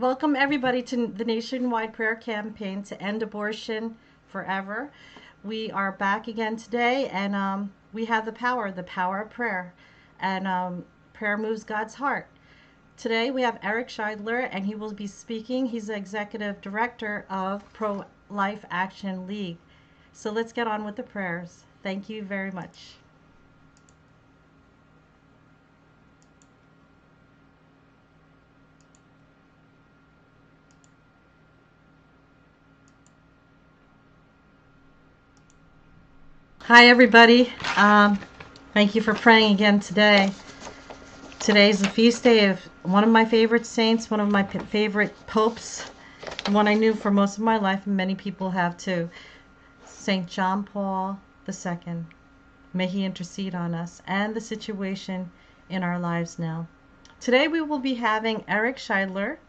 Welcome everybody to the nationwide prayer campaign to end abortion forever. We are back again today, and we have the power of prayer, and prayer moves God's heart. Today we have Eric Scheidler, and he will be speaking. He's the executive director of Pro-Life Action League. So let's get on with the prayers. Thank you very much. Hi, everybody. Thank you for praying again today. Today's the feast day of one of my favorite saints, one of my favorite popes, the one I knew for most of my life, and many people have too. St. John Paul II. May he intercede on us and the situation in our lives now. Today we will be having Eric Scheidler.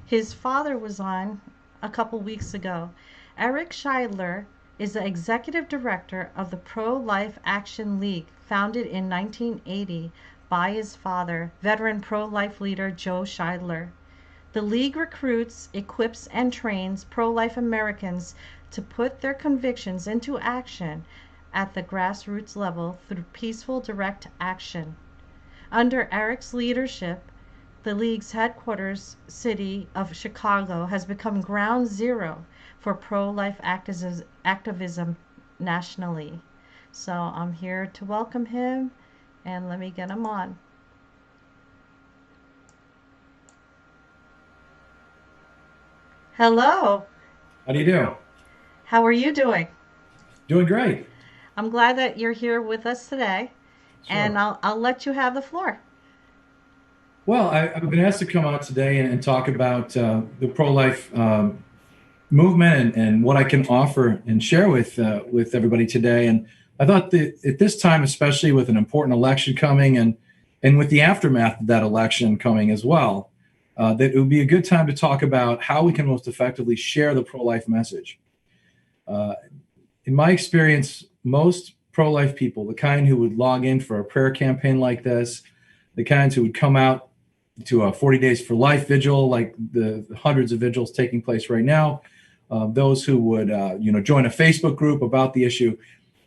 His father was on a couple weeks ago. Eric Scheidler is the executive director of the Pro-Life Action League, founded in 1980 by his father, veteran pro-life leader Joe Scheidler. The league recruits, equips, and trains pro-life Americans to put their convictions into action at the grassroots level through peaceful direct action. Under Eric's leadership, the league's headquarters city of Chicago has become ground zero for pro-life activism nationally. So I'm here to welcome him, and let me get him on. Hello. How do you do? How are you doing? Doing great. I'm glad that you're here with us today, and Sure. I'll let you have the floor. Well, I've been asked to come out today and talk about the pro-life movement and what I can offer and share with everybody today. And I thought that at this time, especially with an important election coming and with the aftermath of that election coming as well, that it would be a good time to talk about how we can most effectively share the pro-life message. Uh, in my experience, most pro-life people, the kind who would log in for a prayer campaign like this, the kinds who would come out to a 40 Days for Life vigil, like the hundreds of vigils taking place right now, those who would join a Facebook group about the issue,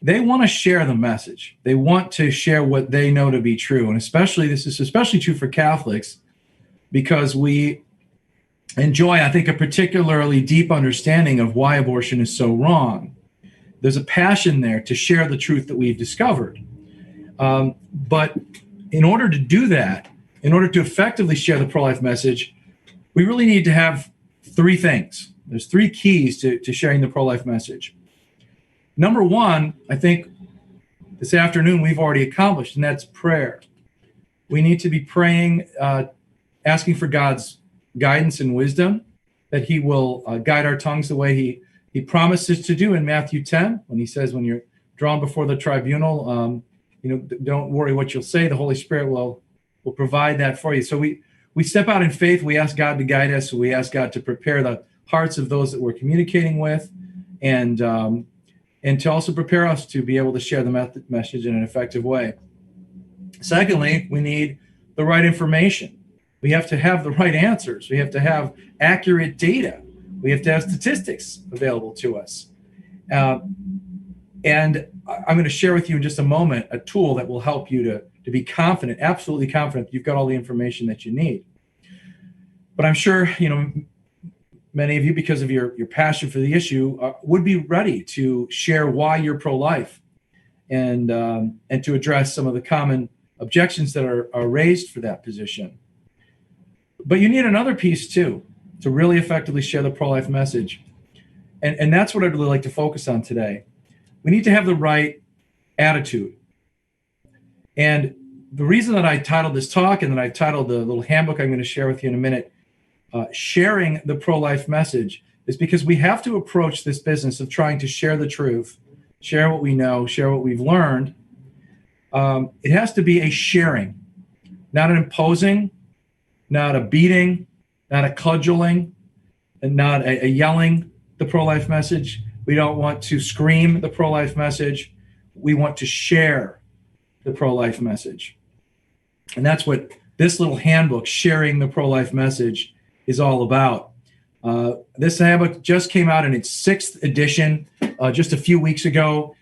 they want to share the message. They want to share what they know to be true. And this is especially true for Catholics, because we enjoy, I think, a particularly deep understanding of why abortion is so wrong. There's a passion there to share the truth that we've discovered. But in order to do that, in order to effectively share the pro-life message, we really need to have three things. There's three keys to sharing the pro-life message. Number one, I think this afternoon we've already accomplished, and that's prayer. We need to be praying, asking for God's guidance and wisdom, that he will guide our tongues the way he promises to do in Matthew 10, when he says, when you're drawn before the tribunal, don't worry what you'll say. The Holy Spirit will provide that for you. So we step out in faith. We ask God to guide us. We ask God to prepare the hearts of those that we're communicating with, and to also prepare us to be able to share the message in an effective way. Secondly, we need the right information. We have to have the right answers. We have to have accurate data. We have to have statistics available to us. And I'm going to share with you in just a moment a tool that will help you to be confident, absolutely confident that you've got all the information that you need. But I'm sure, many of you, because of your passion for the issue, would be ready to share why you're pro-life and to address some of the common objections that are raised for that position. But you need another piece too, to really effectively share the pro-life message. And that's what I'd really like to focus on today. We need to have the right attitude. And the reason that I titled this talk, and that I titled the little handbook I'm going to share with you in a minute, sharing the pro-life message, is because we have to approach this business of trying to share the truth, share what we know, share what we've learned. It has to be a sharing, not an imposing, not a beating, not a cudgeling, and not a yelling the pro-life message. We don't want to scream the pro-life message. We want to share the pro-life message. And that's what this little handbook, Sharing the Pro-Life Message, is all about. This handbook just came out in its 6th edition just a few weeks ago.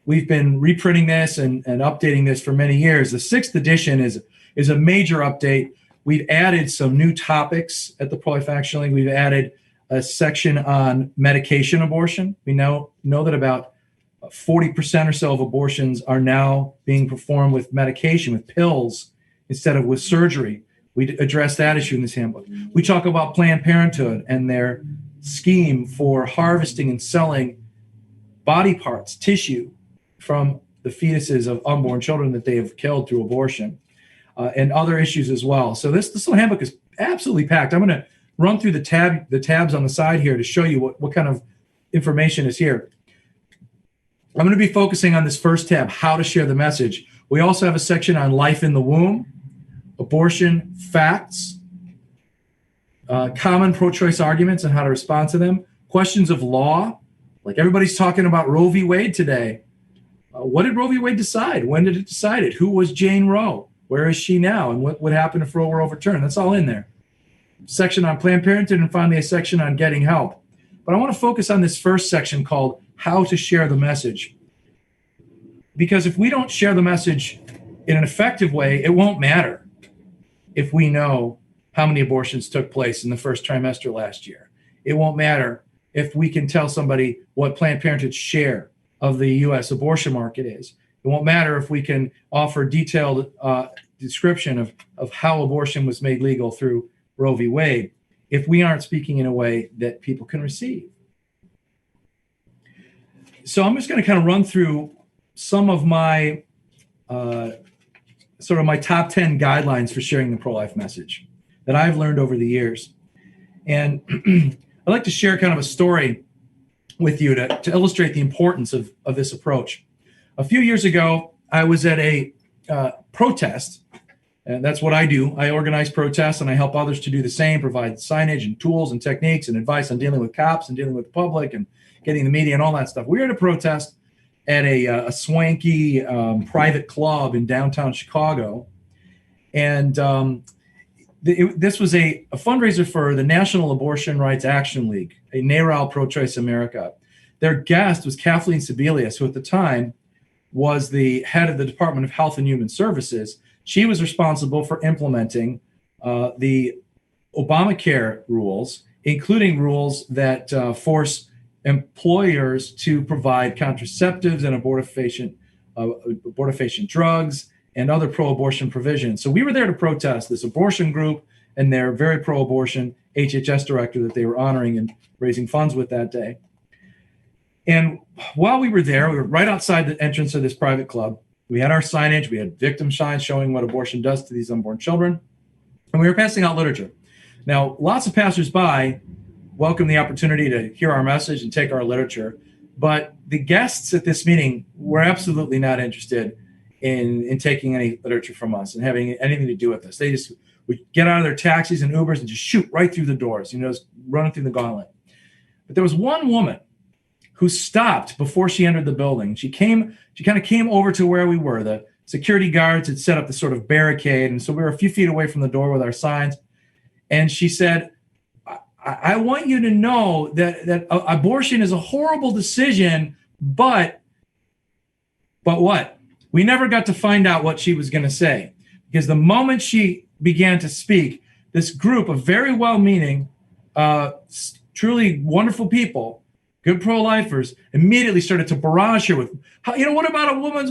We've been reprinting this and updating this for many years. The 6th edition is a major update. We've added some new topics at the Pro-Life Action League. We've added a section on medication abortion. We know that about 40% or so of abortions are now being performed with medication, with pills, instead of with surgery. We address that issue in this handbook. We talk about Planned Parenthood and their scheme for harvesting and selling body parts, tissue, from the fetuses of unborn children that they have killed through abortion, and other issues as well. So this little handbook is absolutely packed. I'm going to run through the tabs on the side here to show you what kind of information is here. I'm going to be focusing on this first tab, how to share the message. We also have a section on life in the womb, abortion facts, common pro-choice arguments and how to respond to them, questions of law, like everybody's talking about Roe v. Wade today. What did Roe v. Wade decide? When did it decide it? Who was Jane Roe? Where is she now? And what would happen if Roe were overturned? That's all in there. Section on Planned Parenthood, and finally a section on getting help. But I want to focus on this first section called how to share the message. Because if we don't share the message in an effective way, it won't matter if we know how many abortions took place in the first trimester last year. It won't matter if we can tell somebody what Planned Parenthood's share of the U.S. abortion market is. It won't matter if we can offer detailed description of how abortion was made legal through Roe v. Wade if we aren't speaking in a way that people can receive. So I'm just going to kind of run through some of my my top 10 guidelines for sharing the pro-life message that I've learned over the years. And I'd like to share kind of a story with you to illustrate the importance of this approach. A few years ago, I was at a protest, and that's what I do. I organize protests, and I help others to do the same, provide signage and tools and techniques and advice on dealing with cops and dealing with the public and getting the media and all that stuff. We were at a protest at a swanky private club in downtown Chicago, and this was a fundraiser for the National Abortion Rights Action League, a NARAL Pro-Choice America. Their guest was Kathleen Sebelius, who at the time was the head of the Department of Health and Human Services. She was responsible for implementing the Obamacare rules, including rules that force employers to provide contraceptives and abortifacient drugs and other pro-abortion provisions. So we were there to protest this abortion group and their very pro-abortion HHS director that they were honoring and raising funds with that day. And while we were there, we were right outside the entrance of this private club. We had our signage, we had victim signs showing what abortion does to these unborn children, and we were passing out literature. Now, lots of passersby welcome the opportunity to hear our message and take our literature, but the guests at this meeting were absolutely not interested in taking any literature from us and having anything to do with us. They just would get out of their taxis and Ubers and just shoot right through the doors, just running through the gauntlet. But there was one woman who stopped before she entered the building. She kind of came over to where we were. The security guards had set up this sort of barricade, and so we were a few feet away from the door with our signs. And she said, I want you to know that abortion is a horrible decision, but what? We never got to find out what she was going to say, because the moment she began to speak, this group of very well-meaning, truly wonderful people, good pro-lifers, immediately started to barrage her with, what about a woman's,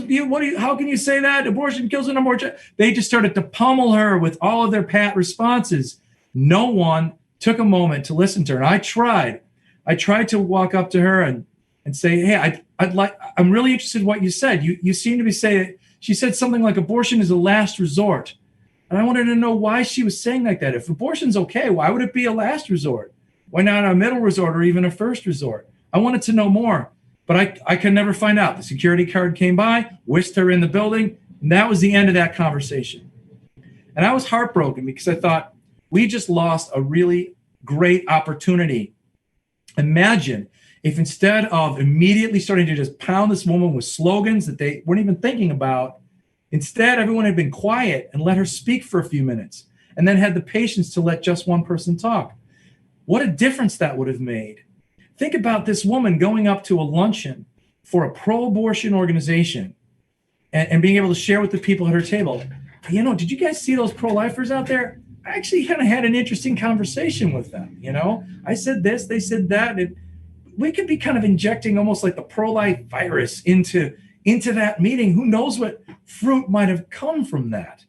how can you say that? Abortion kills an abortion. They just started to pummel her with all of their pat responses. No one took a moment to listen to her. And I tried to walk up to her and say, hey, I'm really interested in what you said. You seem to be saying, she said something like abortion is a last resort. And I wanted to know why she was saying like that. If abortion's okay, why would it be a last resort? Why not a middle resort or even a first resort? I wanted to know more, but I could never find out. The security guard came by, whisked her in the building, and that was the end of that conversation. And I was heartbroken because I thought, we just lost a really great opportunity. Imagine if instead of immediately starting to just pound this woman with slogans that they weren't even thinking about, instead everyone had been quiet and let her speak for a few minutes. and then had the patience to let just one person talk. What a difference that would have made. Think about this woman going up to a luncheon for a pro-abortion organization and being able to share with the people at her table. Did you guys see those pro-lifers out there? I actually kind of had an interesting conversation with them. I said this, they said that. And we could be kind of injecting almost like the pro-life virus into that meeting. Who knows what fruit might have come from that?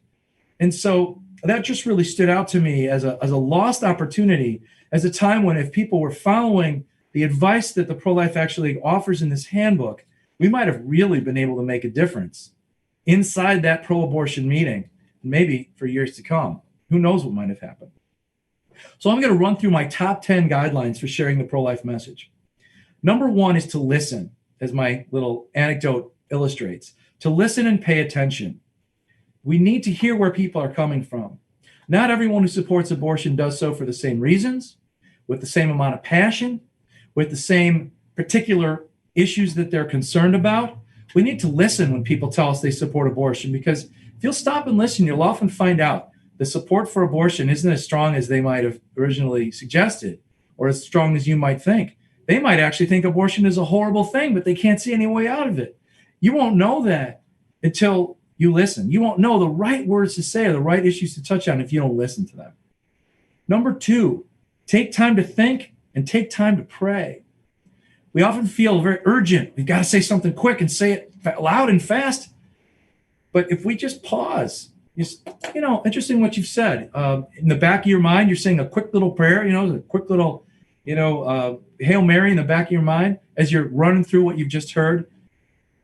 And so that just really stood out to me as a lost opportunity, as a time when if people were following the advice that the Pro-Life actually offers in this handbook, we might have really been able to make a difference inside that pro-abortion meeting, maybe for years to come. Who knows what might have happened? So I'm going to run through my top 10 guidelines for sharing the pro-life message. Number one is to listen, as my little anecdote illustrates, to listen and pay attention. We need to hear where people are coming from. Not everyone who supports abortion does so for the same reasons, with the same amount of passion, with the same particular issues that they're concerned about. We need to listen when people tell us they support abortion, because if you'll stop and listen, you'll often find out the support for abortion isn't as strong as they might have originally suggested, or as strong as you might think. They might actually think abortion is a horrible thing, but they can't see any way out of it. You won't know that until you listen. You won't know the right words to say or the right issues to touch on if you don't listen to them. Number two, take time to think and take time to pray. We often feel very urgent. We've got to say something quick and say it loud and fast. But if we just pause, interesting what you've said. In the back of your mind, you're saying a quick little prayer, a quick little, Hail Mary in the back of your mind as you're running through what you've just heard.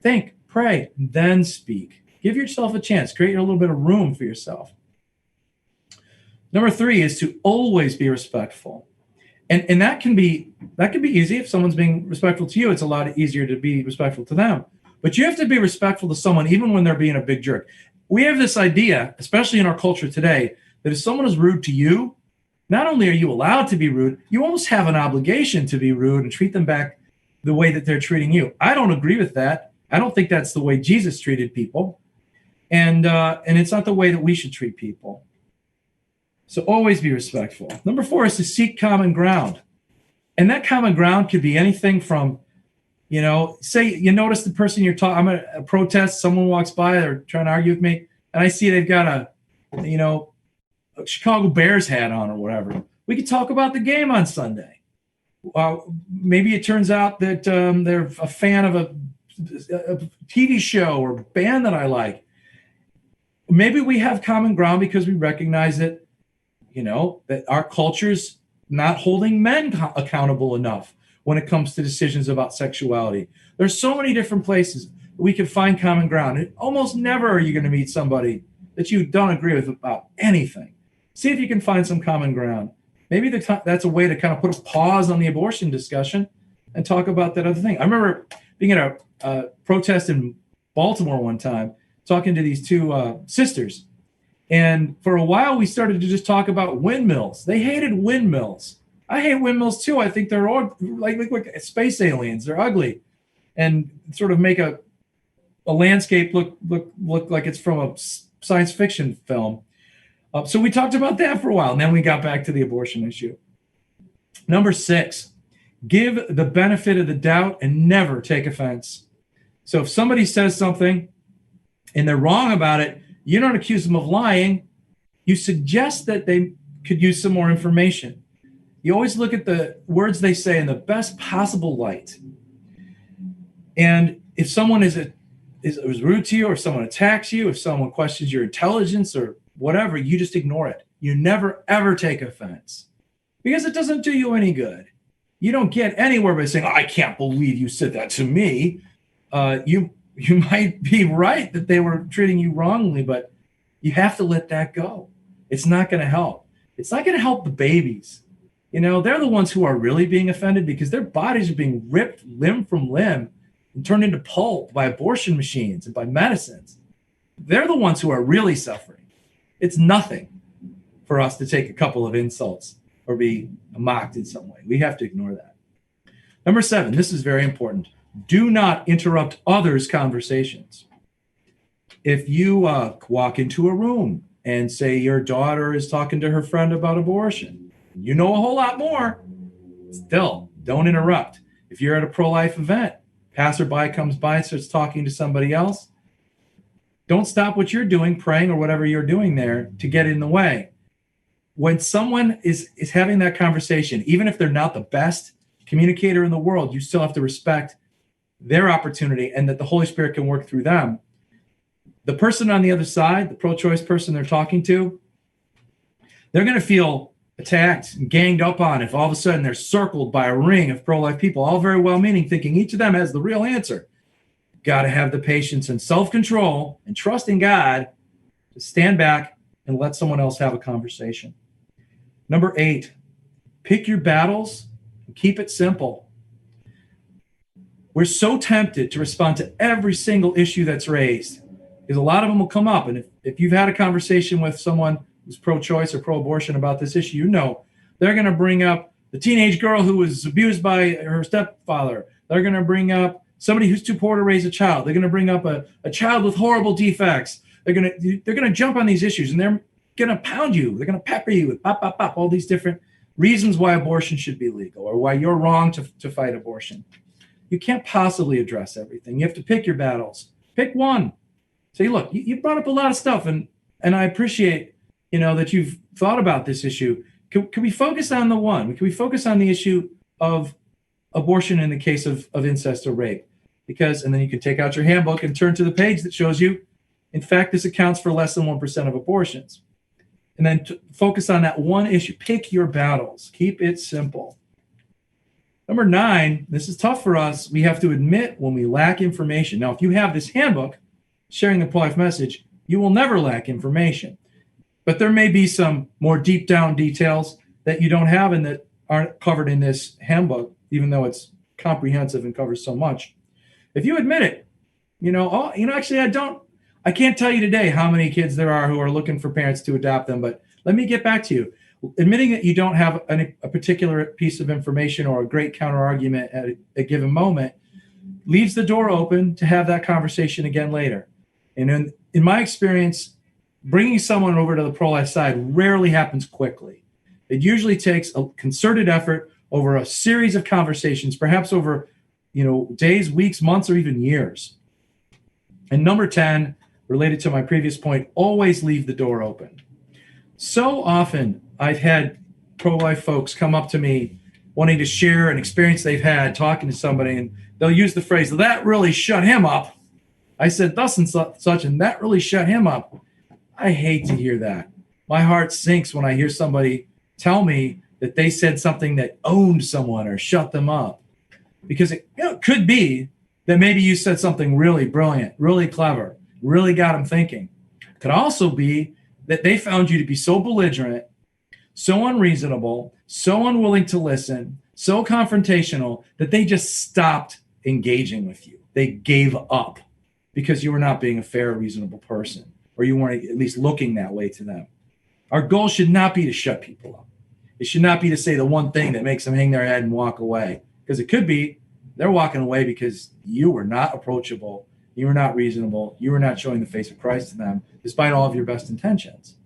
Think, pray, then speak. Give yourself a chance. Create a little bit of room for yourself. Number three is to always be respectful. And that can be easy. If someone's being respectful to you, it's a lot easier to be respectful to them. But you have to be respectful to someone even when they're being a big jerk. We have this idea, especially in our culture today, that if someone is rude to you, not only are you allowed to be rude, you almost have an obligation to be rude and treat them back the way that they're treating you. I don't agree with that. I don't think that's the way Jesus treated people. And it's not the way that we should treat people. So always be respectful. Number four is to seek common ground. And that common ground could be anything from, say you notice the person you're talking, I'm at a protest, someone walks by, they're trying to argue with me, and I see they've got a Chicago Bears hat on or whatever. We could talk about the game on Sunday. Maybe it turns out that they're a fan of a TV show or band that I like. Maybe we have common ground because we recognize that, that our culture's not holding men accountable enough when it comes to decisions about sexuality. There's so many different places we can find common ground. And almost never are you going to meet somebody that you don't agree with about anything. See if you can find some common ground. Maybe that's a way to kind of put a pause on the abortion discussion and talk about that other thing. I remember being at a protest in Baltimore one time, talking to these two sisters. And for a while, we started to just talk about windmills. They hated windmills. I hate windmills too. I think they're all like space aliens. They're ugly and sort of make a landscape look like it's from a science fiction film. So we talked about that for a while, and then we got back to the abortion issue. Number six, give the benefit of the doubt and never take offense. So if somebody says something and they're wrong about it, you don't accuse them of lying. You suggest that they could use some more information. You always look at the words they say in the best possible light. And if someone is rude to you, or if someone attacks you, if someone questions your intelligence or whatever, you just ignore it. You never, ever take offense because it doesn't do you any good. You don't get anywhere by saying, I can't believe you said that to me. You might be right that they were treating you wrongly, but you have to let that go. It's not going to help. It's not going to help the babies. They're the ones who are really being offended because their bodies are being ripped limb from limb and turned into pulp by abortion machines and by medicines. They're the ones who are really suffering. It's nothing for us to take a couple of insults or be mocked in some way. We have to ignore that. Number seven, this is very important. Do not interrupt others' conversations. If you walk into a room and say your daughter is talking to her friend about abortion. You know a whole lot more. Still, don't interrupt. If you're at a pro-life event, passerby comes by and starts talking to somebody else, don't stop what you're doing, praying or whatever you're doing there to get in the way. When someone is having that conversation, even if they're not the best communicator in the world, you still have to respect their opportunity and that the Holy Spirit can work through them. The person on the other side, the pro-choice person they're talking to, they're going to feel attacked and ganged up on if all of a sudden they're circled by a ring of pro-life people, all very well-meaning, thinking each of them has the real answer. Got to have the patience and self-control and trust in God to stand back and let someone else have a conversation. Number 8, pick your battles and keep it simple. We're so tempted to respond to every single issue that's raised because a lot of them will come up. And if you've had a conversation with someone who's pro-choice or pro-abortion about this issue, you know they're going to bring up the teenage girl who was abused by her stepfather. They're going to bring up somebody who's too poor to raise a child. They're going to bring up a child with horrible defects. They're going to jump on these issues and they're going to pound you. They're going to pepper you with pop, pop, pop, all these different reasons why abortion should be legal or why you're wrong to fight abortion. You can't possibly address everything. You have to pick your battles. Pick one. Say, look, you brought up a lot of stuff, and I appreciate, that you've thought about this issue. Can we focus on the one? Can we focus on the issue of abortion in the case of incest or rape? And then you can take out your handbook and turn to the page that shows you, in fact, this accounts for less than 1% of abortions. And then focus on that one issue. Pick your battles. Keep it simple. Number 9, this is tough for us. We have to admit when we lack information. Now, if you have this handbook, sharing the pro-life message, you will never lack information. But there may be some more deep down details that you don't have and that aren't covered in this handbook, even though it's comprehensive and covers so much. If you admit it, actually, I can't tell you today how many kids there are who are looking for parents to adopt them, but let me get back to you. Admitting that you don't have a particular piece of information or a great counter argument at a given moment leaves the door open to have that conversation again later. And in my experience, bringing someone over to the pro-life side rarely happens quickly. It usually takes a concerted effort over a series of conversations, perhaps over days, weeks, months, or even years. And number 10, related to my previous point, always leave the door open. So often I've had pro-life folks come up to me wanting to share an experience they've had talking to somebody, and they'll use the phrase, that really shut him up. I said, thus and such, and that really shut him up. I hate to hear that. My heart sinks when I hear somebody tell me that they said something that owned someone or shut them up. Because it could be that maybe you said something really brilliant, really clever, really got them thinking. It could also be that they found you to be so belligerent, so unreasonable, so unwilling to listen, so confrontational that they just stopped engaging with you. They gave up because you were not being a fair, reasonable person, or you weren't at least looking that way to them. Our goal should not be to shut people up. It should not be to say the one thing that makes them hang their head and walk away, because it could be they're walking away because you were not approachable, you were not reasonable, you were not showing the face of Christ to them, despite all of your best intentions.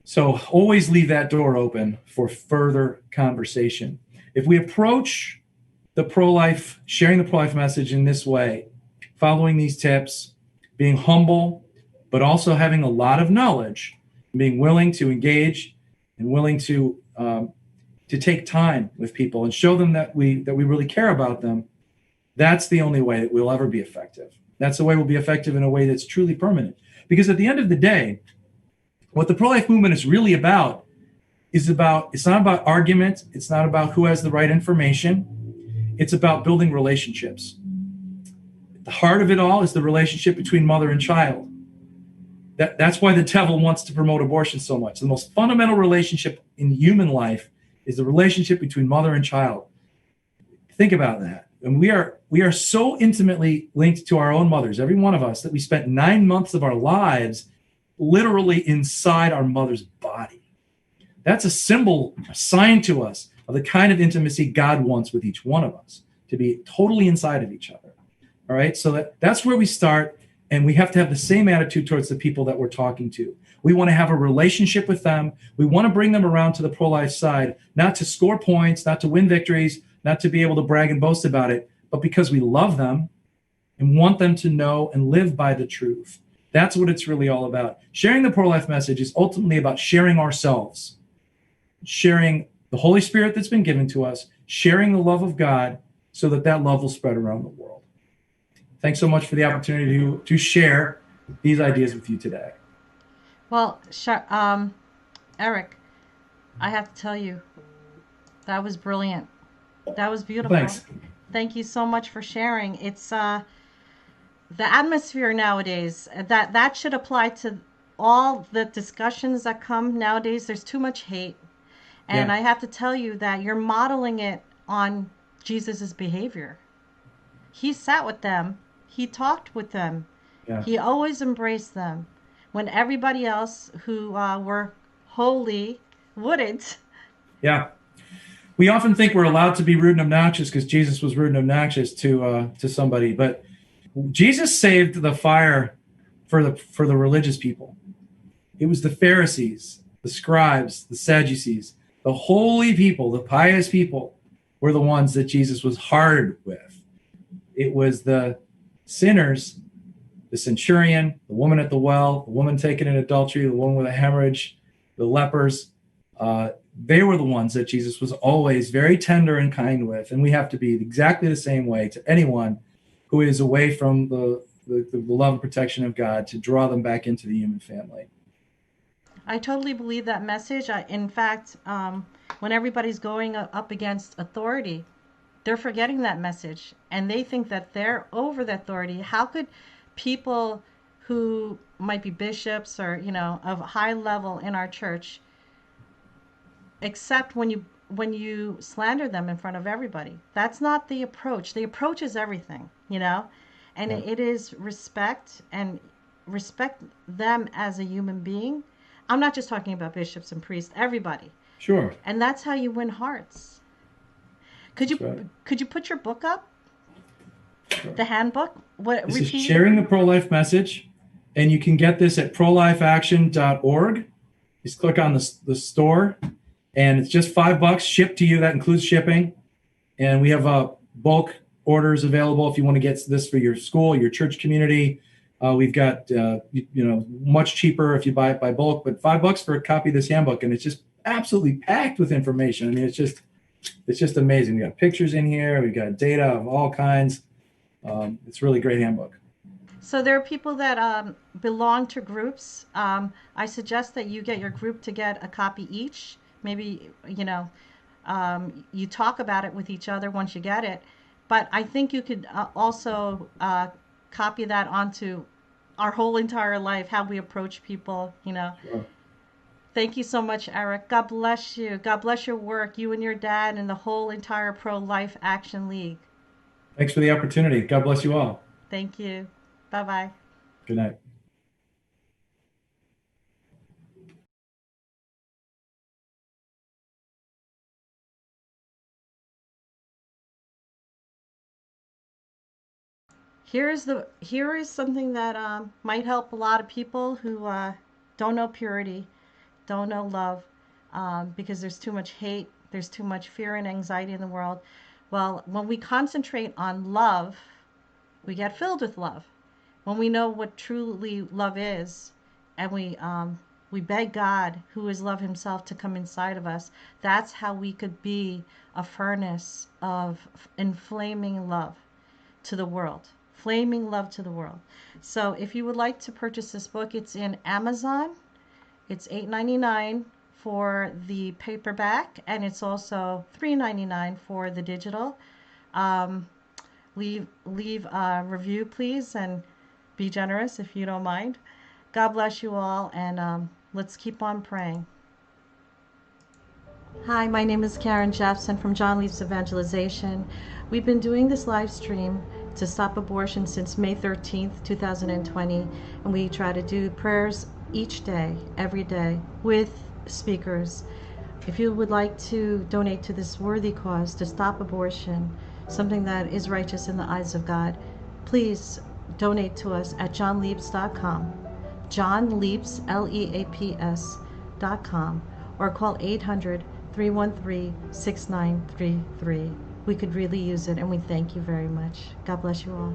So always leave that door open for further conversation. If we approach the pro-life, sharing the pro-life message in this way, following these tips, being humble, but also having a lot of knowledge, being willing to engage and willing to take time with people and show them that we really care about them, that's the only way that we'll ever be effective. That's the way we'll be effective in a way that's truly permanent. Because at the end of the day, what the pro-life movement is really about it's not about argument. It's not about who has the right information. It's about building relationships. The heart of it all is the relationship between mother and child. That's why the devil wants to promote abortion so much. The most fundamental relationship in human life is the relationship between mother and child. Think about that. And we are so intimately linked to our own mothers, every one of us, that we spent 9 months of our lives literally inside our mother's body. That's a symbol, a sign to us of the kind of intimacy God wants with each one of us, to be totally inside of each other. All right, so that's where we start. And we have to have the same attitude towards the people that we're talking to. We want to have a relationship with them. We want to bring them around to the pro-life side, not to score points, not to win victories, not to be able to brag and boast about it, but because we love them and want them to know and live by the truth. That's what it's really all about. Sharing the pro-life message is ultimately about sharing ourselves, sharing the Holy Spirit that's been given to us, sharing the love of God so that that love will spread around the world. Thanks so much for the opportunity to share these ideas with you today. Well, Eric, I have to tell you, that was brilliant. That was beautiful. Thanks. Thank you so much for sharing. It's the atmosphere nowadays that should apply to all the discussions that come nowadays. There's too much hate, and Yeah. I have to tell you that you're modeling it on Jesus's behavior. He sat with them. He talked with them. Yeah. He always embraced them when everybody else who were holy wouldn't. Yeah. We often think we're allowed to be rude and obnoxious because Jesus was rude and obnoxious to somebody, but Jesus saved the fire for the religious people. It was the Pharisees, the scribes, the Sadducees, the holy people, the pious people were the ones that Jesus was hard with. It was the sinners, the centurion, the woman at the well, the woman taken in adultery, the woman with a hemorrhage, the lepers. They were the ones that Jesus was always very tender and kind with. And we have to be exactly the same way to anyone who is away from the love and protection of God, to draw them back into the human family. I totally believe that message. In fact, when everybody's going up against authority, they're forgetting that message and they think that they're over the authority. How could people who might be bishops or, of high level in our church accept when you slander them in front of everybody? That's not the approach. The approach is everything, and Yeah. it is respect, and respect them as a human being. I'm not just talking about bishops and priests, everybody. Sure. And that's how you win hearts. Could you That's right. could you put your book up? Sure. The handbook? What This is repeat? sharing the pro-life message, and you can get this at prolifeaction.org. Just click on the store, and it's just $5 shipped to you. That includes shipping, and we have bulk orders available if you want to get this for your school, your church community. We've got much cheaper if you buy it by bulk, but $5 for a copy of this handbook, and it's just absolutely packed with information. I mean, it's just amazing. We got pictures in here. We got data of all kinds. It's a really great handbook. So there are people that belong to groups. I suggest that you get your group to get a copy each. Maybe, you talk about it with each other once you get it. But I think you could also copy that onto our whole entire life, how we approach people. Sure. Thank you so much, Eric. God bless you. God bless your work, you and your dad and the whole entire Pro-Life Action League. Thanks for the opportunity. God bless you all. Thank you. Bye-bye. Good night. Here is something that might help a lot of people who don't know purity, don't know love, because there's too much hate, there's too much fear and anxiety in the world. Well, when we concentrate on love, we get filled with love. When we know what truly love is, and we beg God, who is love Himself, to come inside of us, that's how we could be a furnace of inflaming love to the world. Flaming love to the world. So if you would like to purchase this book, it's in Amazon. It's $8.99 for the paperback, and it's also $3.99 for the digital. Leave a review, please, and be generous if you don't mind. God bless you all, and let's keep on praying. Hi, my name is Karen Jeffson from John Leaf's Evangelization. We've been doing this live stream to stop abortion since May 13th, 2020, and we try to do prayers each day, every day, with speakers. If you would like to donate to this worthy cause to stop abortion, something that is righteous in the eyes of God, please donate to us at johnleaps.com, johnleaps.com, or call 800-313-6933. We could really use it, and we thank you very much. God bless you all.